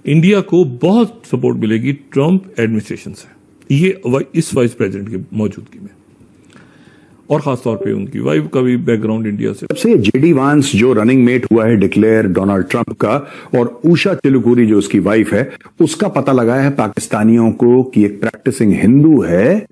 India को बहुत support मिलेगी ट्रंप एडमिनिस्ट्रेशन से, ये इस वाइस प्रेसिडेंट की मौजूदगी में, और खासतौर पे उनकी वाइफ का भी बैकग्राउंड इंडिया से। सबसे जेडी वांस जो रनिंग मेट हुआ है डिक्लेयर डोनाल्ड ट्रंप का, और उषा चिलुकुरी जो उसकी वाइफ है, उसका पता लगाया है पाकिस्तानियों को कि एक प्रैक्टिसिंग हिंदू है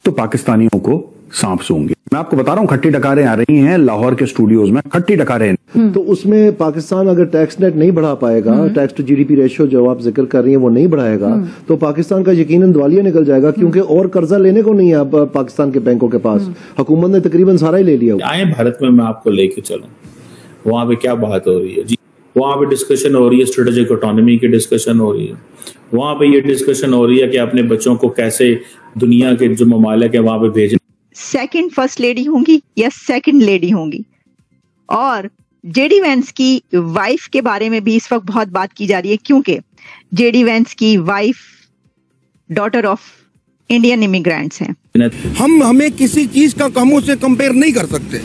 तो पाकिस्तानियों को सांप सूंघे। मैं आपको बता रहा हूं, खट्टी डकारें आ रही हैं लाहौर के स्टूडियोज में, खट्टी डकारें। तो उसमें पाकिस्तान अगर टैक्स नेट नहीं बढ़ा पाएगा, टैक्स टू जीडीपी रेशियो जो आप जिक्र कर रही हैं वो नहीं बढ़ाएगा, तो पाकिस्तान का यकीनन दिवालिया निकल जाएगा, क्योंकि और कर्जा लेने को नहीं है अब पाकिस्तान के बैंकों के पास। हुकूमत ने तकरीबन सारा ही ले लिया। आए भारत में, मैं आपको लेके चलूं, वहां पे क्या बात हो रही है जी? वहां पे डिस्कशन हो रही है स्ट्रेटेजिक ऑटोनॉमी की डिस्कशन हो रही है। वहां पे ये डिस्कशन हो रही है कि अपने बच्चों को कैसे दुनिया के जो ममालिक है वहां पे भेजें। सेकंड फर्स्ट लेडी होंगी या सेकंड लेडी होंगी। और जेडी वैंस की वाइफ के बारे में भी इस वक्त बहुत बात की जा रही है, क्योंकि जेडी वैंस की wife daughter of Indian immigrants हैं। हमें किसी चीज का कामों से कंपेयर नहीं कर सकते।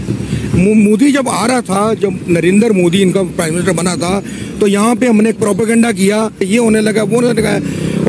मोदी जब आ रहा था, जब नरेंद्र मोदी इनका प्राइम मिनिस्टर बना था, तो यहाँ पे हमने प्रोपेगेंडा किया, ये होने लगा वो होने लगा,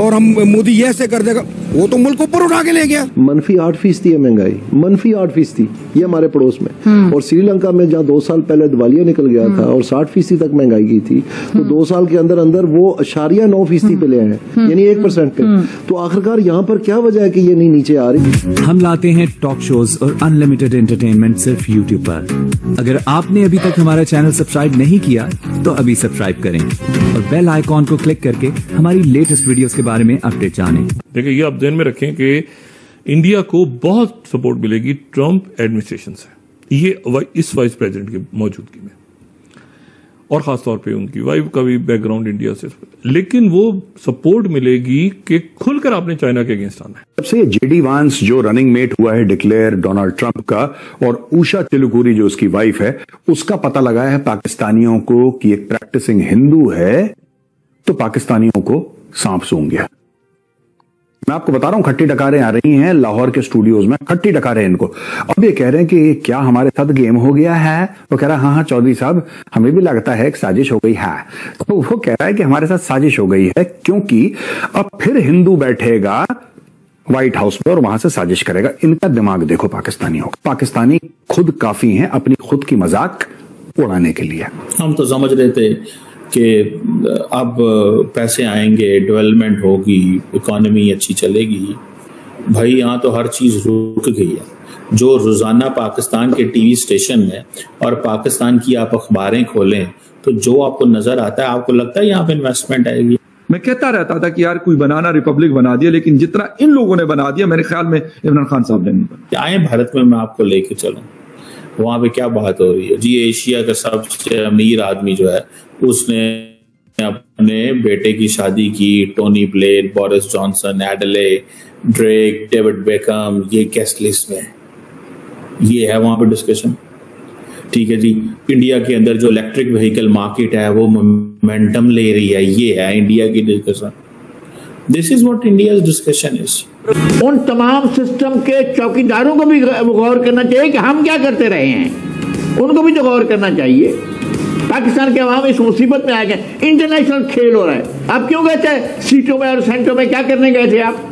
और हम मोदी ये ऐसे कर देगा, वो तो मुल्क ऊपर उठा के ले गया। मनफी 8% है महंगाई, मनफी 8%, ये हमारे पड़ोस में। और श्रीलंका में जहाँ 2 साल पहले दिवालिया निकल गया था और 60% तक महंगाई की थी, तो 2 साल के अंदर अंदर वो 0.9% पे ले आए, यानी 1% पे। तो आखिरकार यहाँ पर क्या वजह है कि ये नहीं नीचे आ रही? हम लाते हैं टॉक शोज और अनलिमिटेड एंटरटेनमेंट सिर्फ यूट्यूब पर। अगर आपने अभी तक हमारा चैनल सब्सक्राइब नहीं किया तो अभी सब्सक्राइब करें और बेल आइकॉन को क्लिक करके हमारी लेटेस्ट वीडियोस के बारे में अपडेट जानें। देखिए, ये आप ध्यान में रखें कि इंडिया को बहुत सपोर्ट मिलेगी ट्रंप एडमिनिस्ट्रेशन से, ये इस वाइस प्रेसिडेंट की मौजूदगी में, और खासतौर पे उनकी वाइफ का भी बैकग्राउंड इंडिया से। लेकिन वो सपोर्ट मिलेगी कि खुलकर आपने चाइना के अगेंस्ट आना है। सबसे जेडी वांस जो रनिंग मेट हुआ है डिक्लेयर डोनाल्ड ट्रंप का, और उषा चिलुकुरी जो उसकी वाइफ है, उसका पता लगाया है पाकिस्तानियों को कि एक प्रैक्टिसिंग हिंदू है तो पाकिस्तानियों को सांप सूंघे। मैं आपको बता रहा हूं, खट्टी डकारें आ रही हैं लाहौर के स्टूडियोज में, खट्टी डकारें इनको। अब ये कह रहे हैं कि क्या हमारे साथ गेम हो गया है? वो कह रहा है हाँ चौधरी साहब, हमें भी लगता है एक साजिश हो गई है। तो वो कह रहा है कि हमारे साथ साजिश हो गई है, क्योंकि अब फिर हिंदू बैठेगा व्हाइट हाउस में और वहां से साजिश करेगा। इनका दिमाग देखो पाकिस्तानियों का। पाकिस्तानी खुद काफी हैं अपनी खुद की मजाक उड़ाने के लिए। हम तो समझ रहे थे कि अब पैसे आएंगे, डेवलपमेंट होगी, इकोनॉमी अच्छी चलेगी। भाई यहाँ तो हर चीज रुक गई है। जो रोजाना पाकिस्तान के टीवी स्टेशन में और पाकिस्तान की आप अखबारें खोलें तो जो आपको नजर आता है, आपको लगता है यहाँ पे इन्वेस्टमेंट आएगी। मैं कहता रहता था कि यार कोई बनाना रिपब्लिक बना दिया, लेकिन जितना इन लोगों ने बना दिया मेरे ख्याल में इमरान खान साहब ने नहीं बनाया। आए भारत में, मैं आपको लेके चलूं, वहां पे क्या बात हो रही है जी? एशिया का सबसे अमीर आदमी जो है उसने अपने बेटे की शादी की, Tony Blair, Boris Johnson, Adele, Drake, David Beckham, ये गेस्ट लिस्ट में, ये है वहां पे डिस्कशन। ठीक है जी, इंडिया के अंदर जो इलेक्ट्रिक व्हीकल मार्केट है वो मोमेंटम ले रही है, ये है इंडिया की discussion. This is what India's discussion is. उन तमाम सिस्टम के चौकीदारों को भी गौर करना चाहिए कि हम क्या करते रहे हैं, उनको भी तो गौर करना चाहिए। पाकिस्तान के अवाम इस मुसीबत में आ गए, इंटरनेशनल खेल हो रहा है। आप क्यों गए थे सीटों में और सेंटरों में? क्या करने गए थे आप?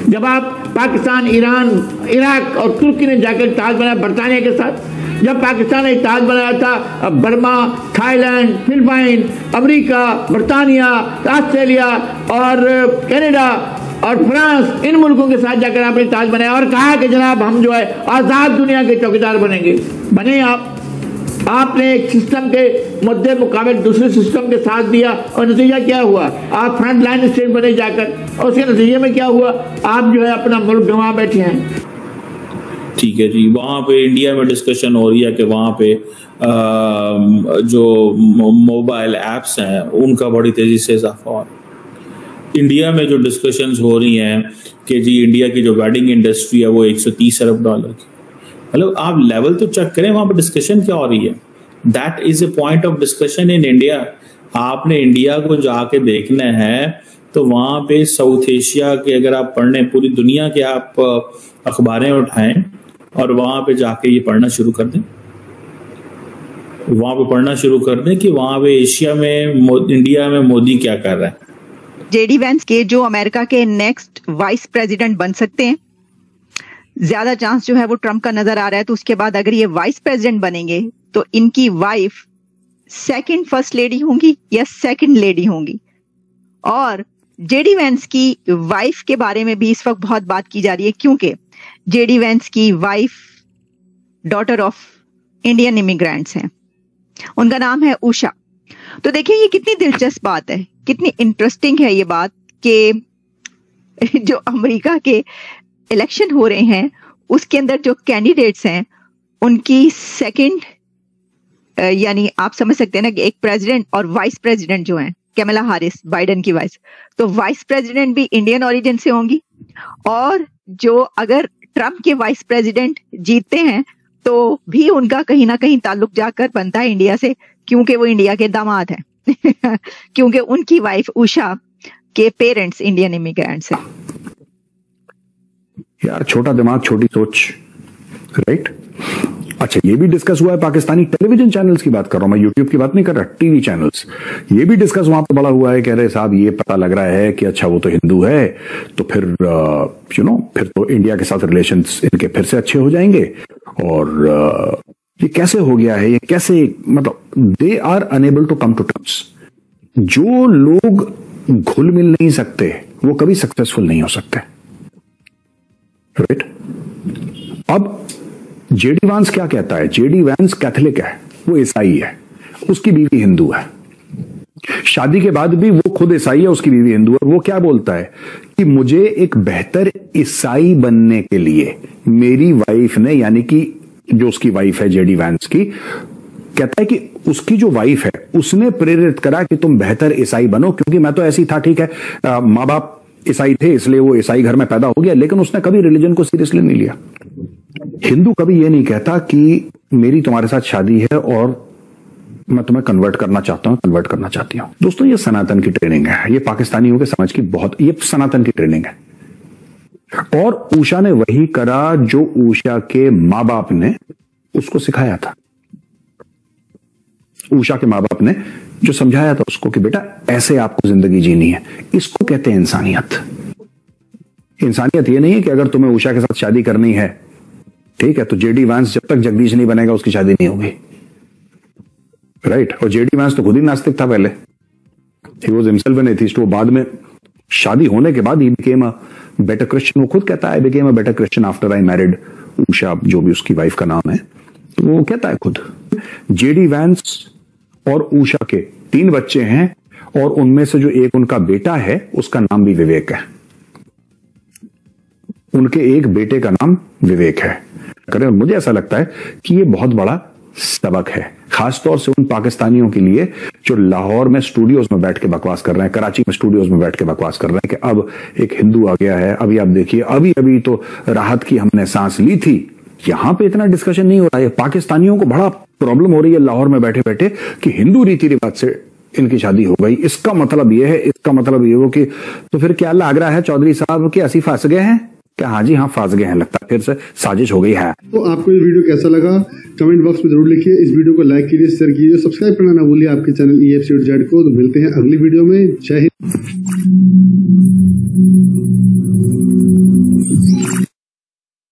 जब आप पाकिस्तान, ईरान, इराक और तुर्की ने जाकर ताज बनाया बरतानिया के साथ, जब पाकिस्तान ने ताज बनाया था बर्मा, थाईलैंड, फिलिपाइन, अमेरिका, बरतानिया, ऑस्ट्रेलिया और कनाडा और फ्रांस, इन मुल्कों के साथ जाकर आपने ताज बनाया और कहा कि जनाब हम जो है आजाद दुनिया के चौकीदार बनेंगे। बने आपने एक सिस्टम के मुद्दे मुकाबले दूसरे सिस्टम के साथ दिया और नतीजा क्या हुआ? आप फ्रंट लाइन स्टेट बने जाकर, और उसके नतीजे में क्या हुआ? आप जो है अपना मुल्क गंवा बैठे हैं। ठीक है जी, वहाँ पे इंडिया में डिस्कशन हो रही है कि वहाँ पे जो मोबाइल ऐप्स हैं उनका बड़ी तेजी से इजाफा हो रहा है। इंडिया में जो डिस्कशंस हो रही हैं कि जी इंडिया की जो वेडिंग इंडस्ट्री है वो 130 अरब डॉलर की, मतलब आप लेवल तो चेक करें वहाँ पे डिस्कशन क्या हो रही है। That is a point of discussion in India. आपने इंडिया को जाके देखना है तो वहाँ पे साउथ एशिया के अगर आप पढ़ने, पूरी दुनिया के आप अखबारें उठाएं और वहां पे जाके ये पढ़ना शुरू कर दें, वहां पे पढ़ना शुरू कर दें कि वहां पे एशिया में, इंडिया में मोदी क्या कर रहा है। जेडी वैंस के जो अमेरिका के नेक्स्ट वाइस प्रेसिडेंट बन सकते हैं, ज्यादा चांस जो है वो ट्रंप का नजर आ रहा है। तो उसके बाद अगर ये वाइस प्रेसिडेंट बनेंगे तो इनकी वाइफ सेकंड फर्स्ट लेडी होंगी या सेकंड लेडी होंगी। और जेडी वैंस की वाइफ के बारे में भी इस वक्त बहुत बात की जा रही है, क्योंकि जेडी वैंस की wife daughter of Indian immigrants हैं, उनका नाम है उषा। तो देखिए ये कितनी दिलचस्प बात है, कितनी इंटरेस्टिंग है ये बात कि जो अमेरिका के इलेक्शन हो रहे हैं उसके अंदर जो कैंडिडेट्स हैं उनकी सेकंड, यानी आप समझ सकते हैं ना कि एक प्रेसिडेंट और वाइस प्रेसिडेंट जो हैं, कैमला हैरिस बाइडेन की वाइस, तो वाइस प्रेसिडेंट भी इंडियन ओरिजिन से होंगी। और जो अगर ट्रंप के वाइस प्रेसिडेंट जीतते हैं तो भी उनका कहीं ना कहीं ताल्लुक जाकर बनता है इंडिया से, क्योंकि वो इंडिया के दामाद हैं क्योंकि उनकी वाइफ उषा के पेरेंट्स इंडियन इमिग्रेंट्स हैं। यार छोटा दिमाग छोटी सोच, राइट। अच्छा, ये भी डिस्कस हुआ है, पाकिस्तानी टेलीविजन चैनल्स की बात कर रहा हूं मैं, यूट्यूब की बात नहीं कर रहा, टीवी चैनल्स, ये भी डिस्कस वहां पर बड़ा हुआ है। कह रहे साहब ये पता लग रहा है कि अच्छा वो तो हिंदू है, तो फिर फिर तो इंडिया के साथ रिलेशंस इनके फिर से अच्छे हो जाएंगे। और ये कैसे हो गया है, ये कैसे, मतलब they are unable to come to terms. जो लोग घुल मिल नहीं सकते वो कभी सक्सेसफुल नहीं हो सकते, राइट। अब जेडी वैंस क्या कहता है? जेडी वैंस कैथोलिक है, वो ईसाई है, उसकी बीवी हिंदू है, शादी के बाद भी वो खुद ईसाई है, उसकी बीवी हिंदू है। वो क्या बोलता है कि मुझे एक बेहतर ईसाई बनने के लिए मेरी वाइफ ने, यानी कि जो उसकी वाइफ है जेडी वैंस की, कहता है कि उसकी जो वाइफ है उसने प्रेरित करा कि तुम बेहतर ईसाई बनो, क्योंकि मैं तो ऐसी था, ठीक है, माँ बाप ईसाई थे इसलिए वो ईसाई घर में पैदा हो गया, लेकिन उसने कभी रिलीजन को सीरियसली नहीं लिया। हिंदू कभी ये नहीं कहता कि मेरी तुम्हारे साथ शादी है और मैं तुम्हें कन्वर्ट करना चाहता हूं, कन्वर्ट करना चाहती हूं। दोस्तों ये सनातन की ट्रेनिंग है, ये पाकिस्तानियों के समझ की बहुत, ये सनातन की ट्रेनिंग है। और उषा ने वही करा जो उषा के मां बाप ने उसको सिखाया था। उषा के मां बाप ने जो समझाया था उसको कि बेटा ऐसे आपको जिंदगी जीनी है। इसको कहते हैं इंसानियत। इंसानियत ये नहीं है कि अगर तुम्हें उषा के साथ शादी करनी है, ठीक है, तो जेडी वैंस जब तक जगदीश नहीं बनेगा उसकी शादी नहीं होगी, राइट। और जेडी वैंस तो खुद ही नास्तिक था पहले, he was himself an atheist. वो बाद में शादी होने के बाद ही बिकेम अ बेटर क्रिश्चियन। वो खुद कहता है became a better Christian after I married Usha, जो भी उसकी वाइफ का नाम है, तो वो कहता है खुद। जेडी वैंस और उषा के 3 बच्चे हैं और उनमें से जो एक उनका बेटा है उसका नाम भी विवेक है। उनके एक बेटे का नाम विवेक है। करें, मुझे ऐसा लगता है कि ये बहुत बड़ा सबक है, खासतौर से उन पाकिस्तानियों के लिए जो लाहौर में स्टूडियोज में बैठ के बकवास कर रहे हैं, कराची में स्टूडियोज में बैठ के बकवास कर रहे हैं कि अब एक हिंदू आ गया है। अभी आप देखिए, अभी अभी तो राहत की हमने सांस ली थी, यहां पे इतना डिस्कशन नहीं हो रहा है। पाकिस्तानियों को बड़ा प्रॉब्लम हो रही है लाहौर में बैठे बैठे कि हिंदू रीति रिवाज से इनकी शादी हो गई। इसका मतलब ये है, इसका मतलब ये हो कि तो फिर क्या लग रहा है चौधरी साहब कि ऐसी फंस गए हैं क्या? हाँ जी हाँ, फंस गए हैं, लगता है फिर से साजिश हो गई है। तो आपको ये वीडियो कैसा लगा कमेंट बॉक्स में जरूर लिखिए। इस वीडियो को लाइक कीजिए, शेयर कीजिए, सब्सक्राइब करना ना भूलिए आपके चैनल EFCZ को। तो मिलते हैं अगली वीडियो में। जय हिंद।